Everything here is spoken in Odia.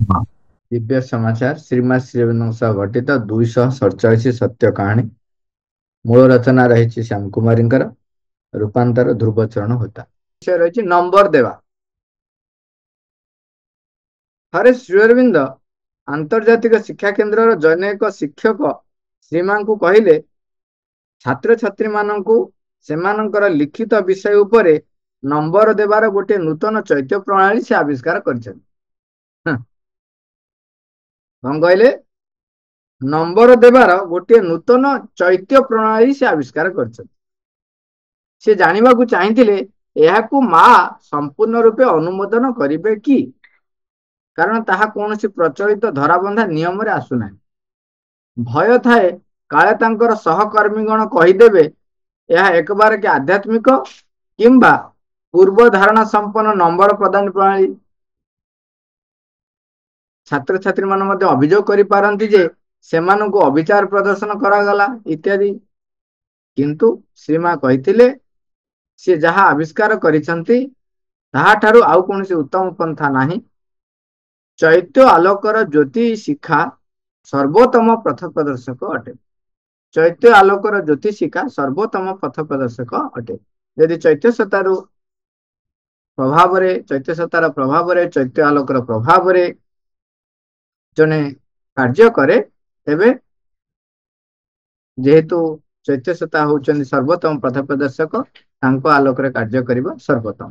हाँ। दिव्य समाचार श्रीमान श्रीअरविंद सह घटित 247 सत्य कहानी। मूल रचना रही श्याम कुमारी रूपांतर ध्रुवचरण होता। विषय रही नंबर देवा। ଥରେ ଶ୍ରୀଅରବିନ୍ଦ ଆନ୍ତର୍ଜାତିକ ଶିକ୍ଷା କେନ୍ଦ୍ରର ଜନୈକ ଶିକ୍ଷକ ଶ୍ରୀମାନଙ୍କୁ କହିଲେ, ଛାତ୍ରଛାତ୍ରୀମାନଙ୍କୁ ସେମାନଙ୍କର ଲିଖିତ ବିଷୟ ଉପରେ ନମ୍ବର ଦେବାର ଗୋଟିଏ ନୂତନ ଚୈତ୍ୟ ପ୍ରଣାଳୀ ସେ ଆବିଷ୍କାର କରିଛନ୍ତି। କଣ କହିଲେ? ନମ୍ବର ଦେବାର ଗୋଟିଏ ନୂତନ ଚୈତ୍ୟ ପ୍ରଣାଳୀ ସେ ଆବିଷ୍କାର କରିଛନ୍ତି। ସେ ଜାଣିବାକୁ ଚାହିଁଥିଲେ ଏହାକୁ ମା ସମ୍ପୂର୍ଣ୍ଣ ରୂପେ ଅନୁମୋଦନ କରିବେ କି, କାରଣ ତାହା କୌଣସି ପ୍ରଚଳିତ ଧରାବନ୍ଧା ନିୟମରେ ଆସୁନାହିଁ। ଭୟ ଥାଏ କାଳେ ତାଙ୍କର ସହକର୍ମୀଗଣ କହିଦେବେ ଏହା ଏକବାର କି ଆଧ୍ୟାତ୍ମିକ କିମ୍ବା ପୂର୍ବ ଧାରଣା ସମ୍ପନ୍ନ ନମ୍ବର ପ୍ରଦାନ ପ୍ରଣାଳୀ। ଛାତ୍ରଛାତ୍ରୀ ମାନେ ମଧ୍ୟ ଅଭିଯୋଗ କରିପାରନ୍ତି ଯେ ସେମାନଙ୍କୁ ଅବିଚାର ପ୍ରଦର୍ଶନ କରାଗଲା ଇତ୍ୟାଦି। କିନ୍ତୁ ଶ୍ରୀମା କହିଥିଲେ ସେ ଯାହା ଆବିଷ୍କାର କରିଛନ୍ତି ତାହାଠାରୁ ଆଉ କୌଣସି ଉତ୍ତମ ପନ୍ଥା ନାହିଁ। ଚୈତ୍ୟ ଆଲୋକର ଜ୍ୟୋତି ଶିଖା ସର୍ବୋତ୍ତମ ପଥ ପ୍ରଦର୍ଶକ ଅଟେ। ଚୈତ୍ୟ ଆଲୋକର ଜ୍ୟୋତି ଶିଖା ସର୍ବୋତ୍ତମ ପଥ ପ୍ରଦର୍ଶକ ଅଟେ। ଯଦି ଚୈତ୍ୟ ସତ୍ତାର ପ୍ରଭାବରେ ଚୈତ୍ୟ ଆଲୋକର ପ୍ରଭାବରେ ଜଣେ କାର୍ଯ୍ୟ କରେ, ତେବେ ଯେହେତୁ ଚୈତ୍ୟ ସତ୍ତା ହଉଛନ୍ତି ସର୍ବୋତ୍ତମ ପଥ ପ୍ରଦର୍ଶକ, ତାଙ୍କ ଆଲୋକରେ କାର୍ଯ୍ୟ କରିବା ସର୍ବୋତ୍ତମ।